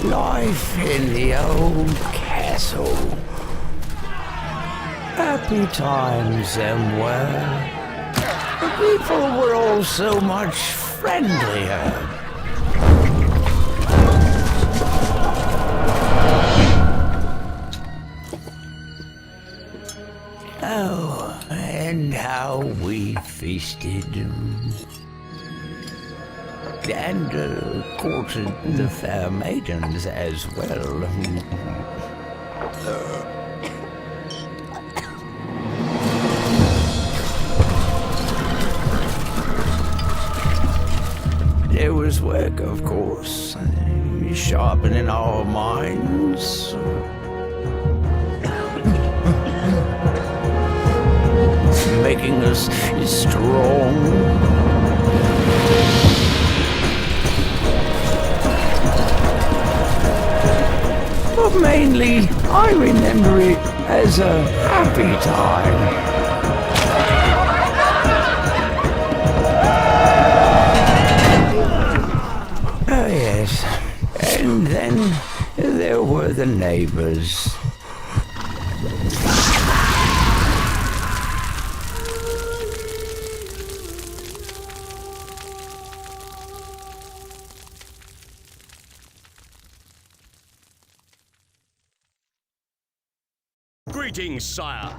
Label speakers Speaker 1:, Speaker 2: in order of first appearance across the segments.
Speaker 1: Life in the old castle. Happy times them were. The people were all so much friendlier. Oh, and how we feasted. And courted the fair maidens as well. There was work, of course, sharpening our minds. Making us strong. But mainly, I remember it as a happy time. Oh yes, and then there were the neighbors.
Speaker 2: Greetings, sire.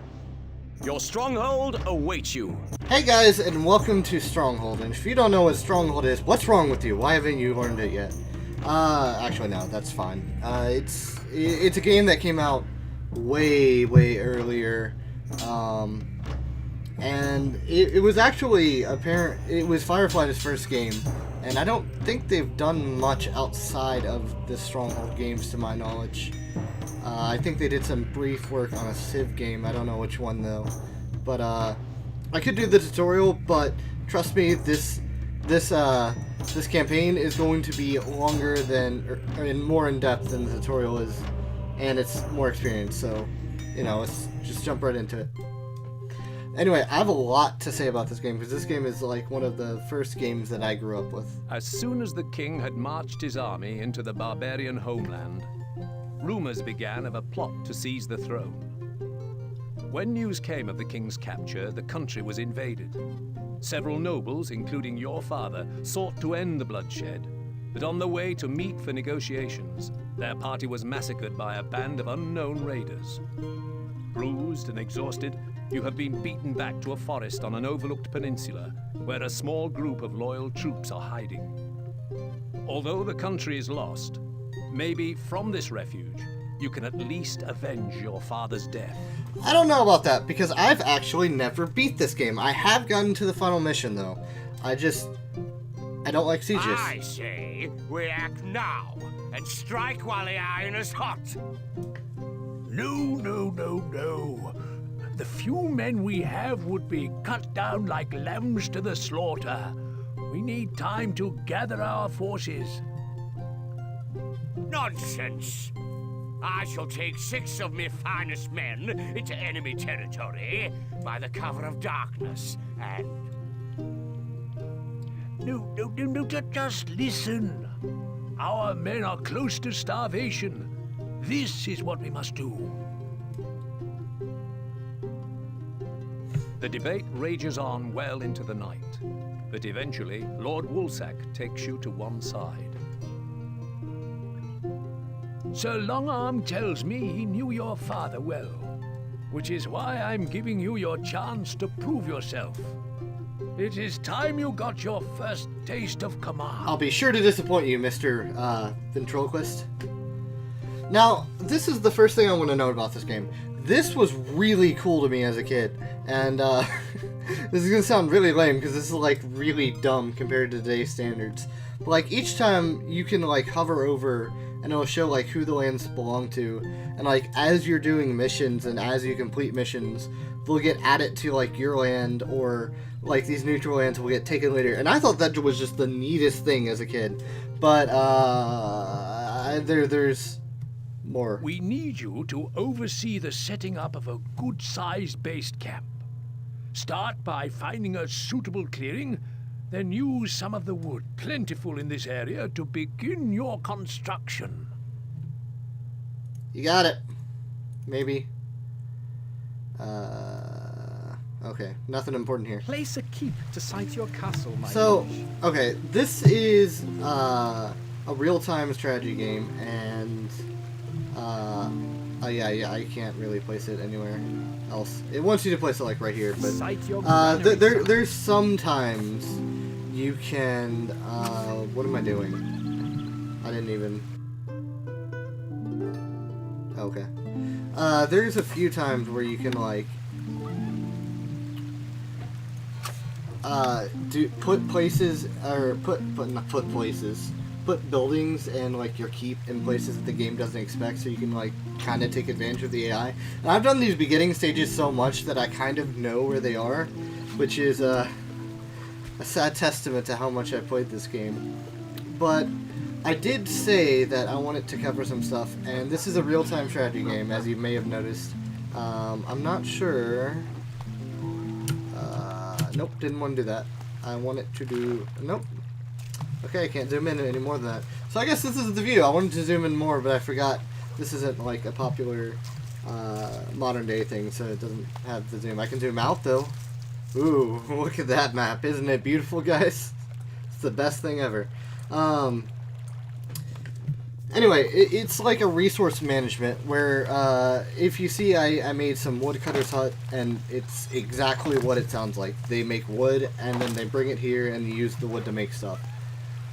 Speaker 2: Your stronghold awaits you.
Speaker 3: Hey guys, and welcome to Stronghold. And if you don't know what Stronghold is, what's wrong with you? Why haven't you learned it yet? Actually no, that's fine. It's a game that came out way earlier, and it was actually it was Firefly's first game, and I don't think they've done much outside of the Stronghold games to my knowledge. I think they did some brief work on a Civ game. I don't know which one though. But I could do the tutorial, but trust me, this campaign is going to be longer than and more in depth than the tutorial is, and it's more experience. So, you know, let's just jump right into it. Anyway, I have a lot to say about this game because this game is like one of the first games that I grew up with.
Speaker 2: As soon as the king had marched his army into the barbarian homeland, rumors began of a plot to seize the throne. When news came of the king's capture, the country was invaded. Several nobles, including your father, sought to end the bloodshed, but on the way to meet for negotiations, their party was massacred by a band of unknown raiders. Bruised and exhausted, you have been beaten back to a forest on an overlooked peninsula, where a small group of loyal troops are hiding. Although the country is lost, maybe from this refuge, you can at least avenge your father's death.
Speaker 3: I don't know about that, because I've actually never beat this game. I have gotten to the final mission, though. I don't like sieges.
Speaker 4: I say we act now, and strike while the iron is hot.
Speaker 5: No. The few men we have would be cut down like lambs to the slaughter. We need time to gather our forces.
Speaker 4: Nonsense! I shall take 6 of me finest men into enemy territory by the cover of darkness, and...
Speaker 5: No, just listen. Our men are close to starvation. This is what we must do.
Speaker 2: The debate rages on well into the night, but eventually Lord Woolsack takes you to one side.
Speaker 5: Sir Longarm tells me he knew your father well, which is why I'm giving you your chance to prove yourself. It is time you got your first taste of command.
Speaker 3: I'll be sure to disappoint you, Mr. Ventriloquist. Now, this is the first thing I want to note about this game. This was really cool to me as a kid, and this is going to sound really lame because this is like really dumb compared to today's standards. But like each time you can like hover over and it'll show like who the lands belong to, and like as you're doing missions and as you complete missions, they'll get added to like your land, or like these neutral lands will get taken later. And I thought that was just the neatest thing as a kid. But there's more.
Speaker 5: We need you to oversee the setting up of a good-sized base camp. Start by finding a suitable clearing, then use some of the wood plentiful in this area to begin your construction.
Speaker 3: You got it. Maybe. Okay. Nothing important here.
Speaker 6: Place a keep to site your castle, my
Speaker 3: So,
Speaker 6: liege.
Speaker 3: okay. This is a real-time strategy game, and oh yeah, I can't really place it anywhere else. It wants you to place it like right here, but
Speaker 6: Site your granary, sire.
Speaker 3: there's sometimes you can. What am I doing? I didn't even. Okay. There's a few times where you can like put places or put buildings and like your keep in places that the game doesn't expect, so you can like kind of take advantage of the AI. And I've done these beginning stages so much that I kind of know where they are, which is a sad testament to how much I played this game. But I did say that I wanted to cover some stuff, and this is a real-time strategy game, as you may have noticed. I'm not sure. Nope, didn't want to do that. I wanted to do... Nope. Okay, I can't zoom in any more than that. So I guess this is the view. I wanted to zoom in more, but I forgot this isn't like a popular modern-day thing, so it doesn't have the zoom. I can zoom out, though. Ooh, look at that map. Isn't it beautiful, guys? It's the best thing ever. Anyway, it's like a resource management where if you see I made some woodcutter's hut, and it's exactly what it sounds like. They make wood and then they bring it here and you use the wood to make stuff.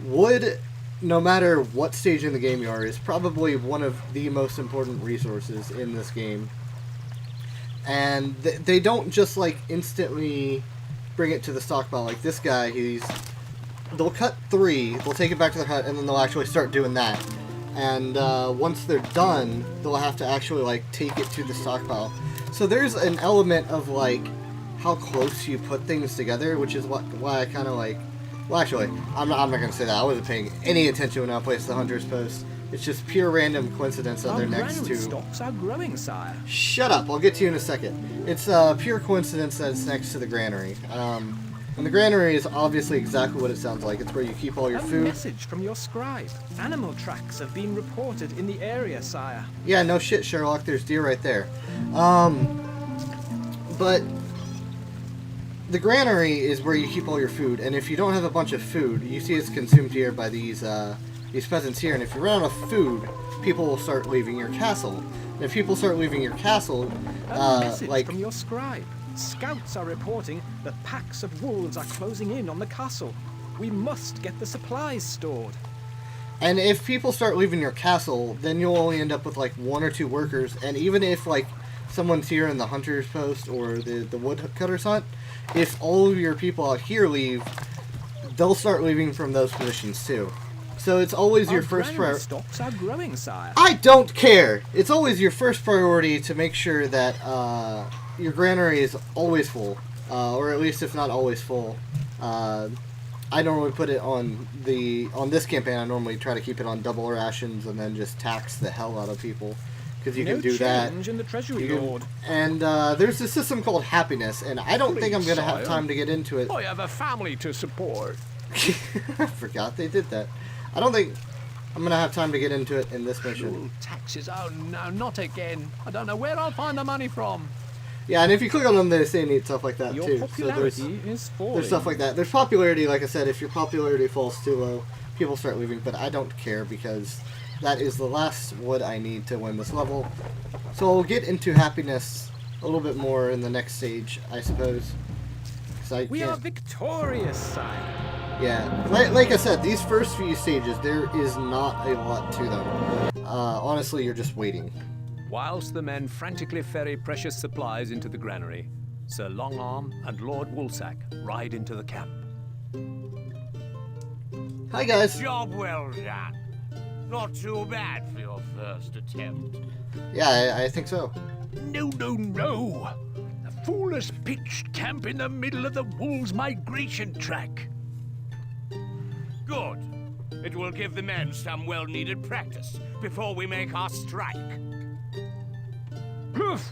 Speaker 3: Wood, no matter what stage in the game you are, is probably one of the most important resources in this game. And they don't just like instantly bring it to the stockpile like this guy. They'll cut 3, they'll take it back to their hut, and then they'll actually start doing that. And once they're done, they'll have to actually like take it to the stockpile. So there's an element of like how close you put things together, which is why I kind of like. Well, actually, I'm not gonna say that. I wasn't paying any attention when I placed the hunter's post. It's just pure random coincidence that they're next to.
Speaker 6: Stocks are growing, sire.
Speaker 3: Shut up! I'll get to you in a second. It's pure coincidence that it's next to the granary. And the granary is obviously exactly what it sounds like. It's where you keep all your
Speaker 6: A
Speaker 3: food.
Speaker 6: message from your scribe. Animal tracks have been reported in the area, sire.
Speaker 3: Yeah, no shit, Sherlock. There's deer right there. But the granary is where you keep all your food, and if you don't have a bunch of food, you see it's consumed here by these peasants here, and if you run out of food, people will start leaving your castle. And if people start leaving your castle,
Speaker 6: A message
Speaker 3: like...
Speaker 6: from your scribe. Scouts are reporting that packs of wolves are closing in on the castle. We must get the supplies stored.
Speaker 3: And if people start leaving your castle, then you'll only end up with like 1 or 2 workers, and even if like someone's here in the hunter's post or the woodcutter's hut, if all of your people out here leave, they'll start leaving from those positions too. So it's always your first priority.
Speaker 6: Stocks are growing, sire.
Speaker 3: I don't care. It's always your first priority to make sure that your granary is always full, or at least if not always full. I normally put it on this campaign. I normally try to keep it on double rations and then just tax the hell out of people, because you can do that.
Speaker 6: Change in the treasury, Lord.
Speaker 3: And there's a system called happiness, and I don't think I'm gonna have time to get into it.
Speaker 5: I have a family to support.
Speaker 3: I forgot they did that. I don't think I'm gonna have time to get into it in this mission.
Speaker 5: Ooh, taxes, oh no, not again. I don't know where I'll find the money from.
Speaker 3: Yeah, and if you click on them, they say neat stuff like that
Speaker 6: Your
Speaker 3: too.
Speaker 6: popularity is falling.
Speaker 3: There's stuff like that. There's popularity, like I said. If your popularity falls too low, people start leaving. But I don't care, because that is the last wood I need to win this level. So we'll get into happiness a little bit more in the next stage, I suppose.
Speaker 6: We are victorious, sire.
Speaker 3: Yeah, like I said, these first few stages, there is not a lot to them. Honestly, you're just waiting.
Speaker 2: Whilst the men frantically ferry precious supplies into the granary, Sir Longarm and Lord Woolsack ride into the camp.
Speaker 3: Hi, guys.
Speaker 4: Job well done. Not too bad for your first attempt.
Speaker 3: Yeah, I think so.
Speaker 5: No, no, no. The fool has pitched camp in the middle of the wolves' migration track.
Speaker 4: Good. It will give the men some well-needed practice before we make our strike.
Speaker 5: Poof!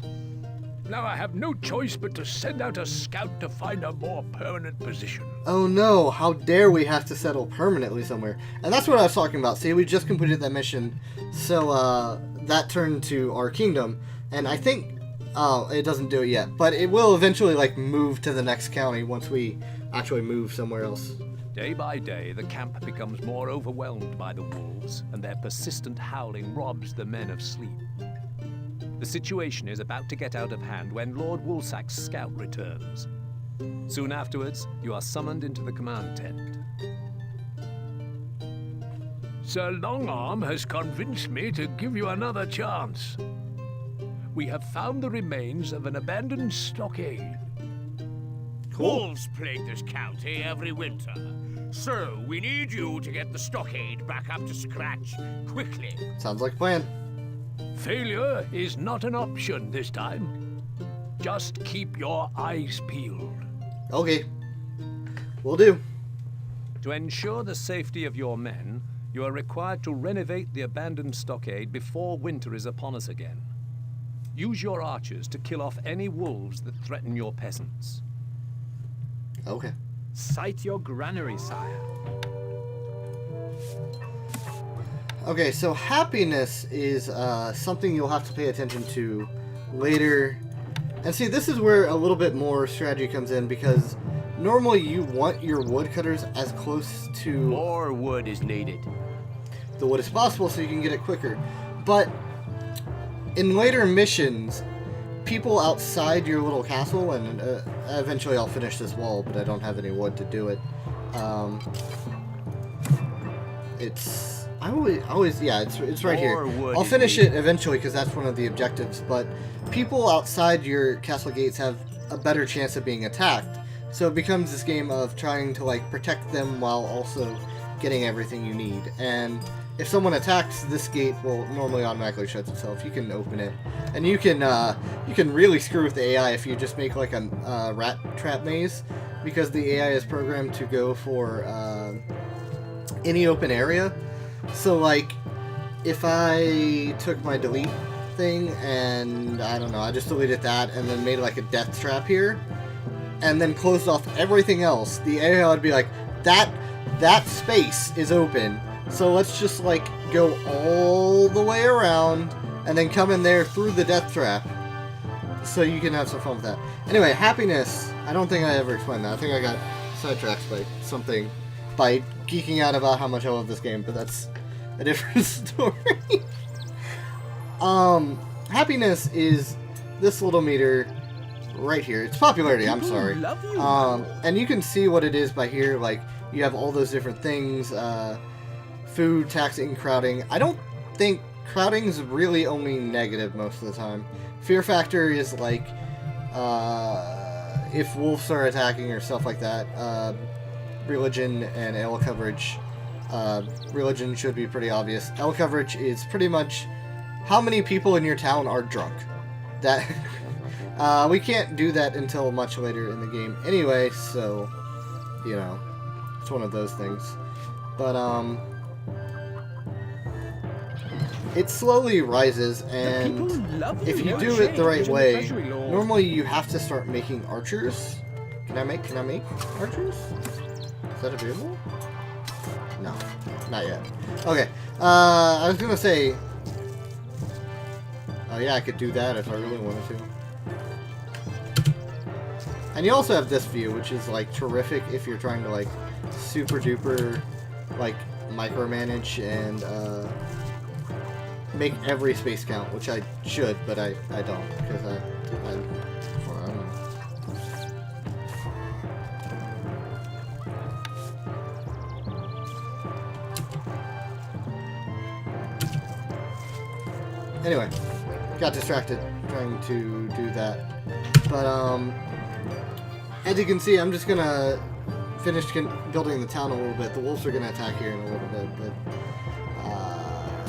Speaker 5: Now I have no choice but to send out a scout to find a more permanent position.
Speaker 3: Oh no, how dare we have to settle permanently somewhere. And that's what I was talking about. See, we just completed that mission. So, that turn to our kingdom, and I think it doesn't do it yet, but it will eventually like move to the next county once we actually move somewhere else.
Speaker 2: Day by day, the camp becomes more overwhelmed by the wolves, and their persistent howling robs the men of sleep. The situation is about to get out of hand when Lord Woolsack's scout returns. Soon afterwards, you are summoned into the command tent.
Speaker 5: Sir Longarm has convinced me to give you another chance. We have found the remains of an abandoned stockade.
Speaker 4: Wolves plague this county every winter. So, we need you to get the stockade back up to scratch quickly.
Speaker 3: Sounds like a plan.
Speaker 5: Failure is not an option this time. Just keep your eyes peeled.
Speaker 3: Okay. Will do.
Speaker 2: To ensure the safety of your men, you are required to renovate the abandoned stockade before winter is upon us again. Use your archers to kill off any wolves that threaten your peasants.
Speaker 3: Okay.
Speaker 6: Cite your granary, sire.
Speaker 3: Okay, so happiness is something you'll have to pay attention to later. And see, this is where a little bit more strategy comes in, because normally you want your woodcutters as close to
Speaker 4: More wood is needed.
Speaker 3: the wood as possible so you can get it quicker. But in later missions, people outside your little castle, and eventually I'll finish this wall, but I don't have any wood to do it. It's right here. I'll finish it eventually because that's one of the objectives, but people outside your castle gates have a better chance of being attacked. So it becomes this game of trying to like protect them while also getting everything you need. And if someone attacks, this gate will normally automatically shut itself. You can open it, and you can really screw with the AI if you just make like a rat trap maze, because the AI is programmed to go for any open area. So like, if I took my delete thing and I don't know, I just deleted that and then made like a death trap here, and then closed off everything else, the AI would be like, that space is open. So let's just like go all the way around and then come in there through the death trap, so you can have some fun with that. Anyway, happiness. I don't think I ever explained that. I think I got sidetracked by something, by geeking out about how much I love this game, but that's a different story. Happiness is this little meter right here. It's popularity, I'm sorry.
Speaker 6: Love you.
Speaker 3: And you can see what it is by here. Like, you have all those different things. Food, taxing, crowding. I don't think crowding is really only negative most of the time. Fear factor is like if wolves are attacking or stuff like that. Religion and ale coverage. Religion should be pretty obvious. Ale coverage is pretty much how many people in your town are drunk. That we can't do that until much later in the game anyway, so you know, it's one of those things. But it slowly rises, and if you do it the right way, normally you have to start making archers. Can I make archers? Is that available? No, not yet. Okay, I was gonna say, oh yeah, I could do that if I really wanted to. And you also have this view, which is like terrific if you're trying to like super duper like micromanage and make every space count, which I should, but I don't, because I don't know. Anyway, got distracted trying to do that. But as you can see, I'm just gonna finish building the town a little bit. The wolves are gonna attack here in a little bit, but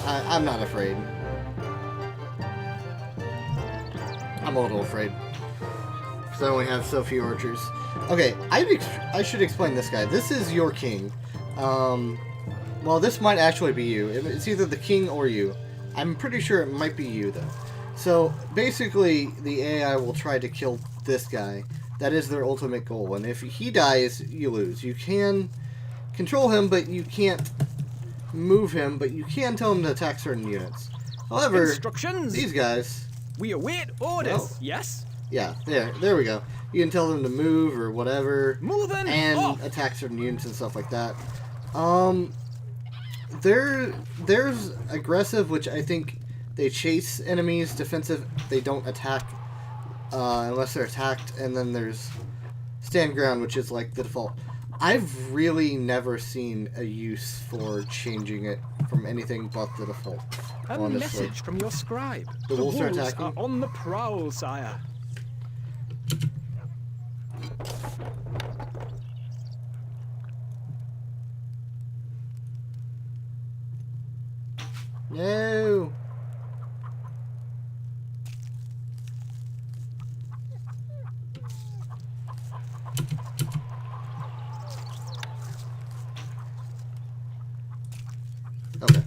Speaker 3: I'm not afraid. I'm a little afraid because I only have so few archers. Okay, I should explain this guy. This is your king. Well, this might actually be you. It's either the king or you. I'm pretty sure it might be you, though. So, basically, the AI will try to kill this guy. That is their ultimate goal. And if he dies, you lose. You can control him, but you can't move him, but you can tell him to attack certain units. However,
Speaker 6: Instructions.
Speaker 3: these guys,
Speaker 6: We await orders.
Speaker 3: Oh.
Speaker 6: Yes.
Speaker 3: yeah, there we go. You can tell them to move or whatever,
Speaker 6: Moving
Speaker 3: and
Speaker 6: off.
Speaker 3: attack certain units and stuff like that. There's aggressive, which I think they chase enemies. Defensive, they don't attack unless they're attacked, and then there's stand ground, which is like the default. I've really never seen a use for changing it from anything but the default.
Speaker 6: A
Speaker 3: Honestly.
Speaker 6: message from your scribe.
Speaker 3: The wolves are
Speaker 6: wolves
Speaker 3: attacking?
Speaker 6: are on the prowl, sire.
Speaker 3: No. Okay.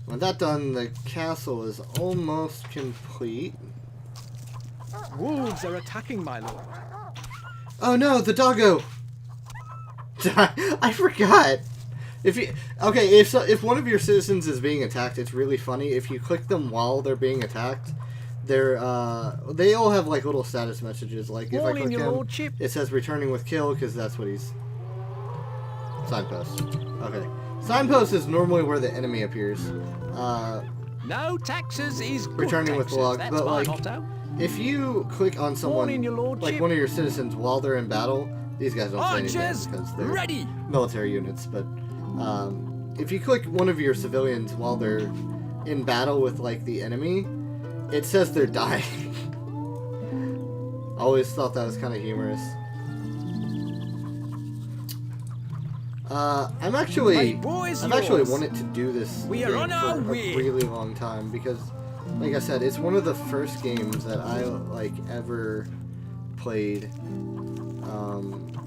Speaker 3: With that done, the castle is almost complete.
Speaker 6: Wolves are attacking, my lord.
Speaker 3: Oh no, the doggo! I forgot. If one of your citizens is being attacked, it's really funny. If you click them while they're being attacked, they all have like little status messages. Like if I
Speaker 6: Morning,
Speaker 3: click
Speaker 6: your
Speaker 3: him,
Speaker 6: lordship.
Speaker 3: it says returning with kill because that's what he's. Signpost. Okay. Signpost is normally where the enemy appears.
Speaker 5: No taxes is good
Speaker 3: Returning with
Speaker 5: taxes.
Speaker 3: log,
Speaker 5: That's
Speaker 3: but
Speaker 5: my
Speaker 3: like,
Speaker 5: motto.
Speaker 3: if you click on someone,
Speaker 6: Morning, your lordship.
Speaker 3: like one of your citizens while they're in battle, these guys don't say anything
Speaker 5: Archers,
Speaker 3: because they're
Speaker 5: ready.
Speaker 3: military units. But if you click one of your civilians while they're in battle with like the enemy, it says they're dying. I always thought that was kind of humorous. I've actually wanted to do this
Speaker 6: We are
Speaker 3: thing
Speaker 6: on our
Speaker 3: for a
Speaker 6: way.
Speaker 3: really long time because, like I said, it's one of the first games that I like ever played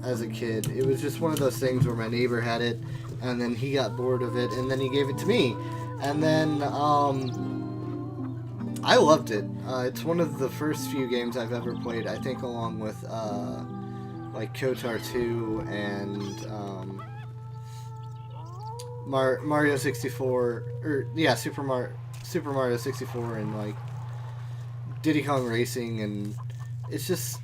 Speaker 3: as a kid. It was just one of those things where my neighbor had it, and then he got bored of it, and then he gave it to me, and then I loved it. It's one of the first few games I've ever played. I think along with like KOTOR 2 and Mario 64, or yeah, Super Mario 64, and like Diddy Kong Racing, and it's just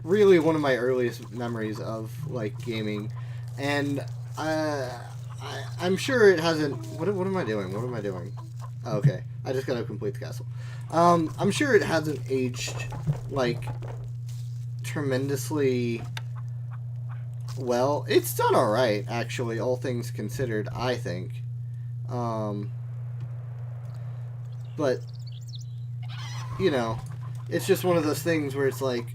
Speaker 3: really one of my earliest memories of like gaming. And I'm sure it hasn't. What am I doing? What am I doing? Oh, okay, I just gotta complete the castle. I'm sure it hasn't aged like tremendously well. It's done all right, actually, all things considered, I think. But you know, it's just one of those things where it's like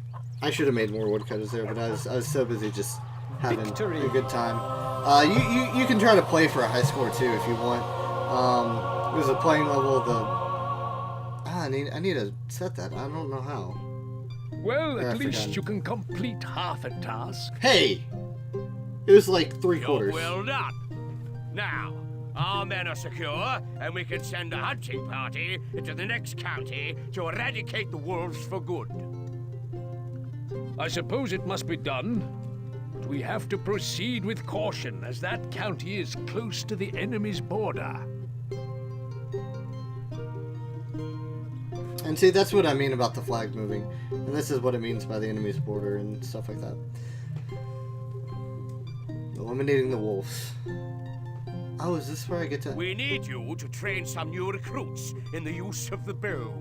Speaker 3: I should have made more woodcutters there, but I was so busy just having
Speaker 6: Victory.
Speaker 3: a good time. You can try to play for a high score too if you want. There's a playing level. I need to set that. I don't know how.
Speaker 5: Well,
Speaker 3: I
Speaker 5: at least
Speaker 3: forgot.
Speaker 5: you can complete half a task.
Speaker 3: Hey, it was like 3/4.
Speaker 4: Job well done. Now, our men are secure, and we can send a hunting party into the next county to eradicate the wolves for good.
Speaker 5: I suppose it must be done, but we have to proceed with caution, as that county is close to the enemy's border.
Speaker 3: And see, that's what I mean about the flag moving. And this is what it means by the enemy's border and stuff like that. Eliminating the wolves. Oh, is this where I get to...
Speaker 4: We need you to train some new recruits in the use of the bow.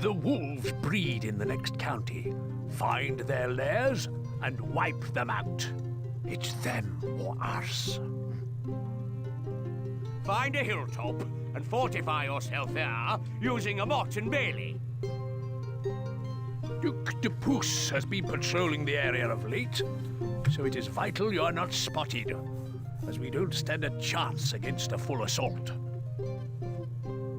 Speaker 5: The wolves breed in the next county. Find their lairs and wipe them out. It's them or us.
Speaker 4: Find a hilltop and fortify yourself there using a motte and bailey.
Speaker 5: Duke de Pouce has been patrolling the area of late, so it is vital you are not spotted, as we don't stand a chance against a full assault.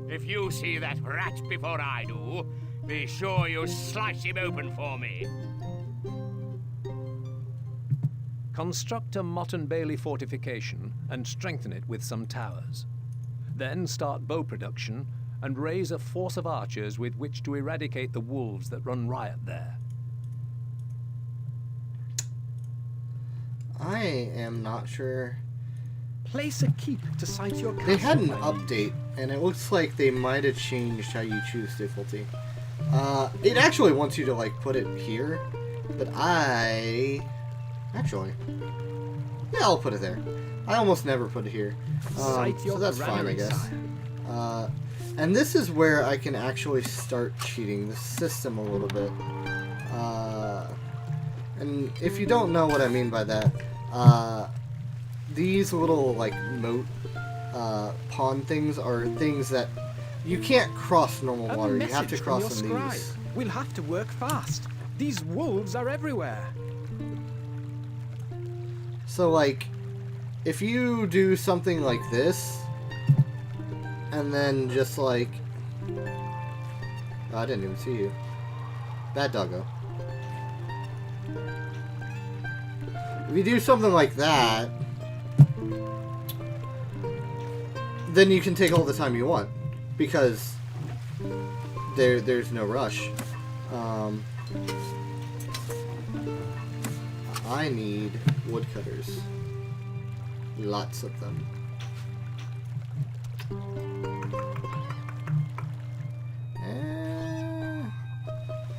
Speaker 4: If you see that rat before I do, be sure you slice him open for me.
Speaker 2: Construct a Motte and Bailey fortification and strengthen it with some towers. Then start bow production and raise a force of archers with which to eradicate the wolves that run riot there.
Speaker 3: I am not sure
Speaker 6: Place a keep to sight your castle.
Speaker 3: They had an
Speaker 6: my liege.
Speaker 3: update, and it looks like they might have changed how you choose difficulty. It actually wants you to, like, put it here, but actually, yeah, I'll put it there. I almost never put it here.
Speaker 6: Sight
Speaker 3: So
Speaker 6: your
Speaker 3: that's fine, I
Speaker 6: granary,
Speaker 3: guess.
Speaker 6: sire.
Speaker 3: And this is where I can actually start cheating the system a little bit. And if you don't know what I mean by that, these little, like, moat pond things are things that you can't cross normal
Speaker 6: A
Speaker 3: water. You have to
Speaker 6: message from
Speaker 3: cross
Speaker 6: your
Speaker 3: them
Speaker 6: scribe.
Speaker 3: these.
Speaker 6: We'll have to work fast. These wolves are everywhere.
Speaker 3: So, like, if you do something like this, and then just, like... Oh, I didn't even see you. Bad doggo. If you do something like that, then you can take all the time you want, because there's no rush. I need woodcutters. Lots of them.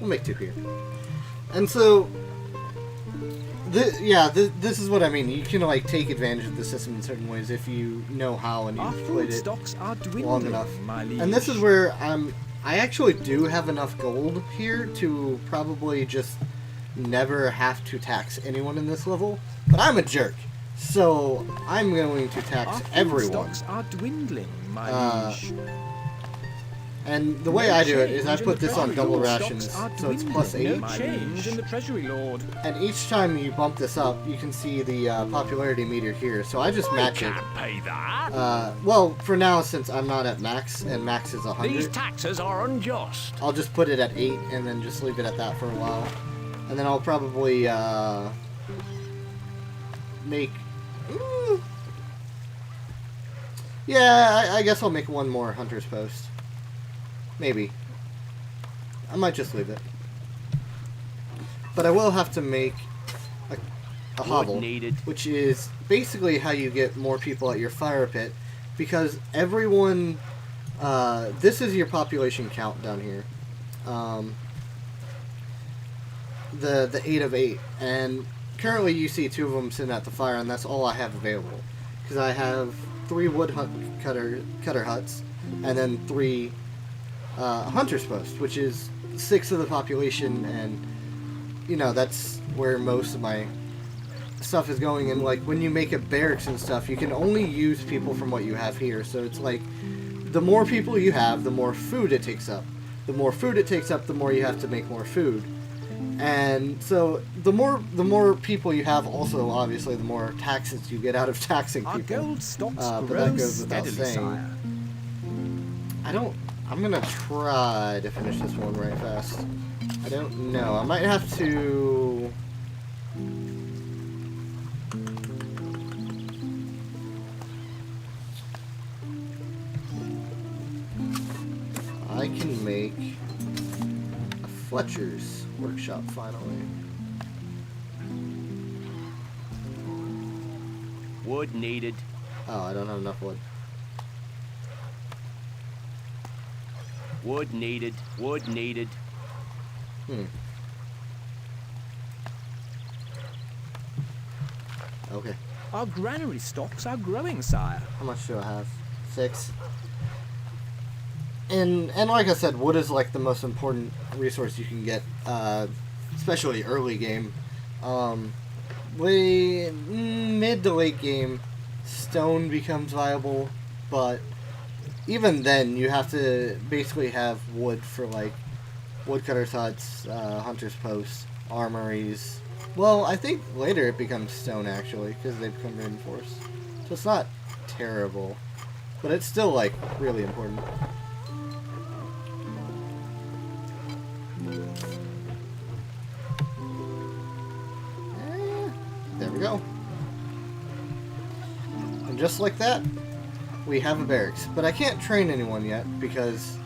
Speaker 3: We'll make 2 here. And so, this is what I mean. You can, like, take advantage of the system in certain ways if you know how and
Speaker 6: Our
Speaker 3: you've
Speaker 6: food
Speaker 3: played it
Speaker 6: stocks are
Speaker 3: long
Speaker 6: dwindling,
Speaker 3: enough.
Speaker 6: my liege.
Speaker 3: And this is where I actually do have enough gold here to probably just never have to tax anyone in this level. But I'm a jerk, so I'm going to
Speaker 6: Our
Speaker 3: tax
Speaker 6: food
Speaker 3: everyone.
Speaker 6: stocks are dwindling, my liege.
Speaker 3: And the way I do it is I put this on double rations,
Speaker 6: Stocks are
Speaker 3: so it's plus
Speaker 6: dwindling.
Speaker 3: 8.
Speaker 6: No change in the treasury, lord.
Speaker 3: And each time you bump this up, you can see the popularity meter here. So I just match it.
Speaker 4: Can't pay that.
Speaker 3: Well, for now, since I'm not at max, and max is 100,
Speaker 5: These taxes are unjust.
Speaker 3: I'll just put it at 8 and then just leave it at that for a while. And then I'll probably make... Yeah, I guess I'll make one more hunter's post. Maybe. I might just leave it. But I will have to make a hovel,
Speaker 4: needed.
Speaker 3: which is basically how you get more people at your fire pit, because everyone... this is your population count down here. The 8 of 8, and currently you see 2 of them sitting at the fire, and that's all I have available, because I have 3 cutter huts, and then 3 hunter's posts, which is 6 of the population, and you know, that's where most of my stuff is going. And like when you make a barracks and stuff, you can only use people from what you have here, so it's like the more people you have, the more food it takes up. The more food it takes up, the more you have to make more food. And so the more people you have, also obviously the more taxes you get out of taxing
Speaker 6: Our
Speaker 3: people.
Speaker 6: gold stocks
Speaker 3: But
Speaker 6: grow
Speaker 3: that goes without
Speaker 6: steadily,
Speaker 3: saying.
Speaker 6: sire.
Speaker 3: I'm gonna try to finish this one right fast. I don't know. I might have to... I can make a Fletcher's workshop finally.
Speaker 4: Wood needed.
Speaker 3: Oh, I don't have enough wood.
Speaker 4: Wood needed. Wood needed.
Speaker 3: Okay.
Speaker 6: Our granary stocks are growing, sire.
Speaker 3: How much do I have? 6. And like I said, wood is like the most important resource you can get, especially early game. Way mid to late game, stone becomes viable, but even then you have to basically have wood for like woodcutter's huts, hunter's posts, armories. Well, I think later it becomes stone actually, because they become reinforced. So it's not terrible, but it's still like really important. There we go. And just like that, we have a barracks. But I can't train anyone yet because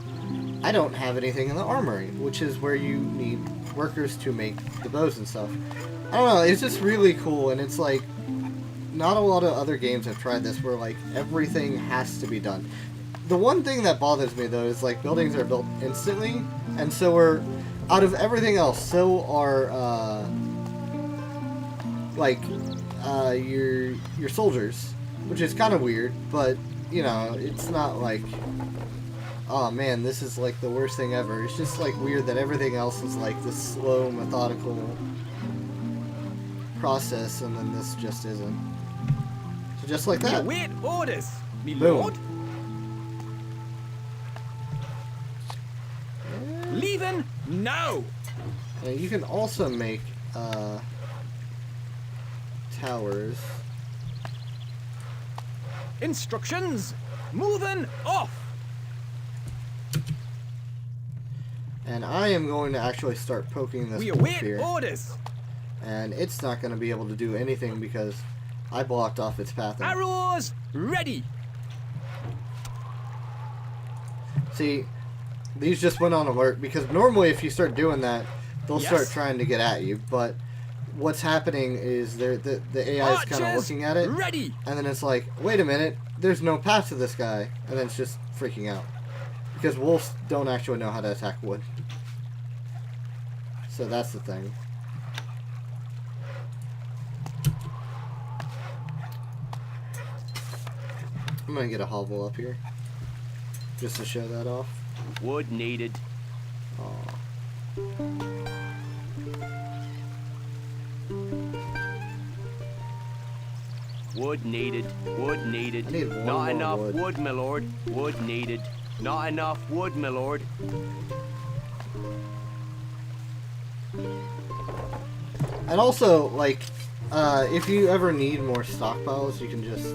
Speaker 3: I don't have anything in the armory, which is where you need workers to make the bows and stuff. I don't know, it's just really cool, and it's like, not a lot of other games have tried this where like everything has to be done. The one thing that bothers me though is like buildings are built instantly, and so are out of everything else. So are your soldiers, which is kind of weird, but you know, it's not like, oh man, this is like the worst thing ever. It's just like weird that everything else is like this slow, methodical process, and then this just isn't. So just like that.
Speaker 6: We await orders, me
Speaker 3: Boom.
Speaker 6: lord. Leaving now.
Speaker 3: And you can also make towers.
Speaker 6: Instructions. Moving off.
Speaker 3: And I am going to actually start poking this
Speaker 6: We
Speaker 3: wolf
Speaker 6: await
Speaker 3: here.
Speaker 6: orders.
Speaker 3: And it's not going to be able to do anything because I blocked off its path.
Speaker 6: Arrows ready.
Speaker 3: See, these just went on alert because normally if you start doing that, they'll
Speaker 6: Yes.
Speaker 3: start trying to get at you. But what's happening is the AI is kind of
Speaker 6: Archers
Speaker 3: looking at it,
Speaker 6: ready.
Speaker 3: and then it's like, wait a minute, there's no path to this guy, and then it's just freaking out because wolves don't actually know how to attack wood. So that's the thing. I'm gonna get a hovel up here just to show that off.
Speaker 4: Wood needed. Wood needed. Wood needed.
Speaker 3: I need one
Speaker 4: Not
Speaker 3: more
Speaker 4: enough
Speaker 3: wood.
Speaker 4: wood, my lord. Wood needed. Not enough wood, my lord.
Speaker 3: And also, like, if you ever need more stockpiles, you can just...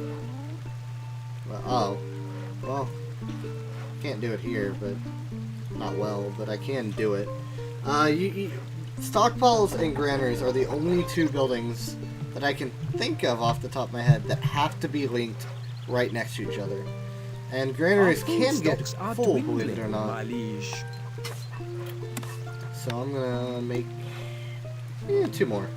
Speaker 3: well, can't do it here, but... Not well, but I can do it. Stockpiles and granaries are the only two buildings that I can think of off the top of my head that have to be linked right next to each other. And granaries
Speaker 6: Our food
Speaker 3: can get
Speaker 6: stocks are
Speaker 3: full, believe it
Speaker 6: dwindling,
Speaker 3: or not.
Speaker 6: my liege.
Speaker 3: So I'm gonna make 2 more.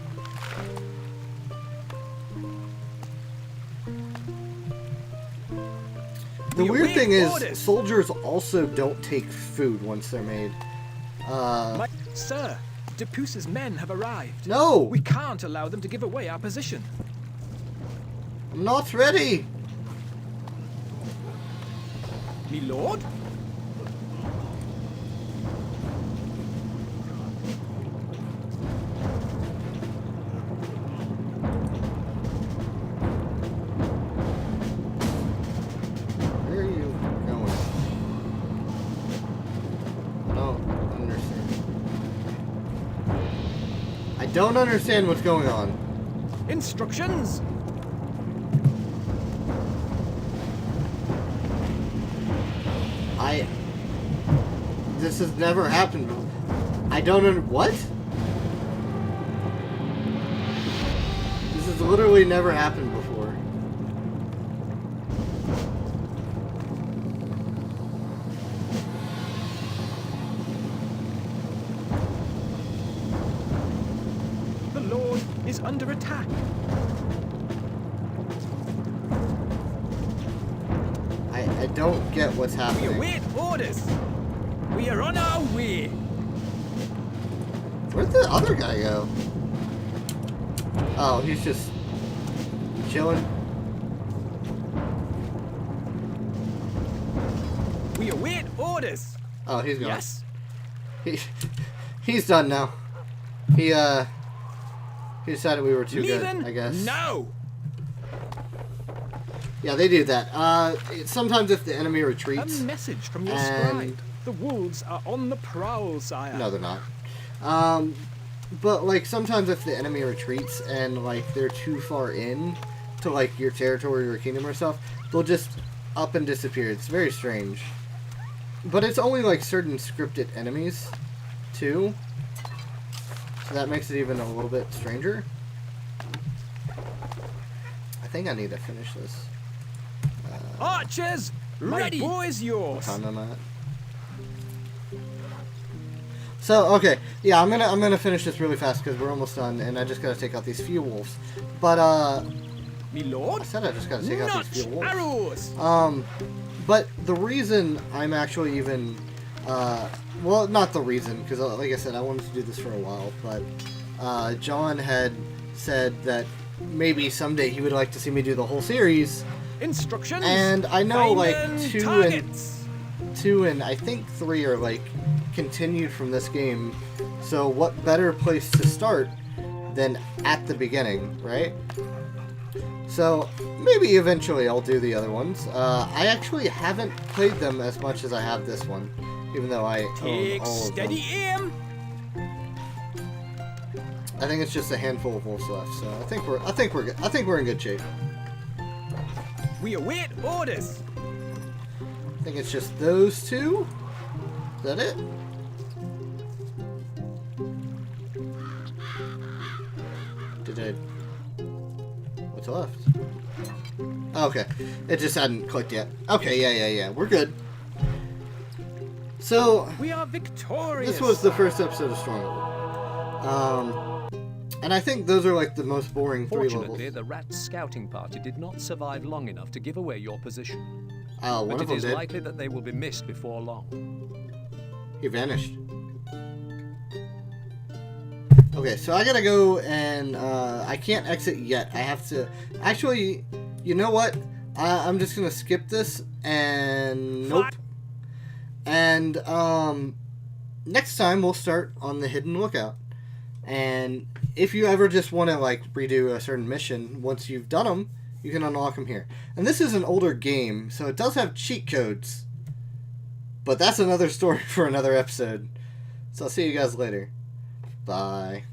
Speaker 3: The
Speaker 6: We
Speaker 3: weird
Speaker 6: await
Speaker 3: thing is,
Speaker 6: orders.
Speaker 3: soldiers also don't take food once they're made.
Speaker 6: Sir, Depuce's men have arrived.
Speaker 3: No!
Speaker 6: We can't allow them to give away our position.
Speaker 3: I'm not ready!
Speaker 6: Me lord?
Speaker 3: Where are you going? I don't understand. I don't understand what's going on.
Speaker 6: Instructions.
Speaker 3: This has never happened before. I don't what? This has literally never happened before.
Speaker 6: The lord is under attack.
Speaker 3: I don't get what's
Speaker 6: We
Speaker 3: happening.
Speaker 6: await orders. We are on our way.
Speaker 3: Where'd the other guy go? Oh, he's just chilling.
Speaker 6: We await orders.
Speaker 3: Oh, he's gone.
Speaker 6: Yes.
Speaker 3: He's done now. He decided we were too
Speaker 6: Leaving
Speaker 3: good, I guess.
Speaker 6: now.
Speaker 3: Yeah, they do that. Sometimes if the enemy
Speaker 6: A
Speaker 3: retreats...
Speaker 6: message from your
Speaker 3: And-
Speaker 6: scribe. The wolves are on the prowl, sire.
Speaker 3: No, they're not. But, like, sometimes if the enemy retreats and, like, they're too far in to, like, your territory or kingdom or stuff, they'll just up and disappear. It's very strange. But it's only, like, certain scripted enemies, too. So that makes it even a little bit stranger. I think I need to finish this.
Speaker 6: Archers, ready. My boy's yours.
Speaker 3: Time on that. So okay, yeah, I'm gonna finish this really fast because we're almost done, and I just gotta take out these few wolves. But
Speaker 6: Me lord?
Speaker 3: I said I just gotta take out
Speaker 6: Notch
Speaker 3: these field wolves.
Speaker 6: arrows!
Speaker 3: But the reason I'm actually even, well, not the reason, because like I said, I wanted to do this for a while, but John had said that maybe someday he would like to see me do the whole series,
Speaker 6: Instructions.
Speaker 3: and I know like
Speaker 6: Finding
Speaker 3: 2
Speaker 6: targets.
Speaker 3: and I think 3 are like continued from this game, so what better place to start than at the beginning, right? So maybe eventually I'll do the other ones. I actually haven't played them as much as I have this one, even though I own
Speaker 6: Take
Speaker 3: all of them.
Speaker 6: steady aim.
Speaker 3: I think it's just a handful of wolves left, so I think we're good. I think we're in good shape.
Speaker 6: We await orders.
Speaker 3: I think it's just those 2. Is that it? Did I? What's left? Okay, it just hadn't clicked yet. Okay, yeah. We're good. So
Speaker 6: We are victorious.
Speaker 3: this was the first episode of Stronghold. And I think those are like the most boring 3
Speaker 2: Fortunately,
Speaker 3: levels.
Speaker 2: the rat scouting party did not survive long enough to give away your position.
Speaker 3: One
Speaker 2: But
Speaker 3: of
Speaker 2: it
Speaker 3: them
Speaker 2: is
Speaker 3: did.
Speaker 2: likely that they will be missed before long.
Speaker 3: He vanished. Okay, so I gotta go and I can't exit yet. I have to. Actually, you know what? I'm just gonna skip this and nope. And next time we'll start on the Hidden Lookout. And if you ever just want to like redo a certain mission, once you've done them, you can unlock them here. And this is an older game, so it does have cheat codes. But that's another story for another episode. So I'll see you guys later. Bye.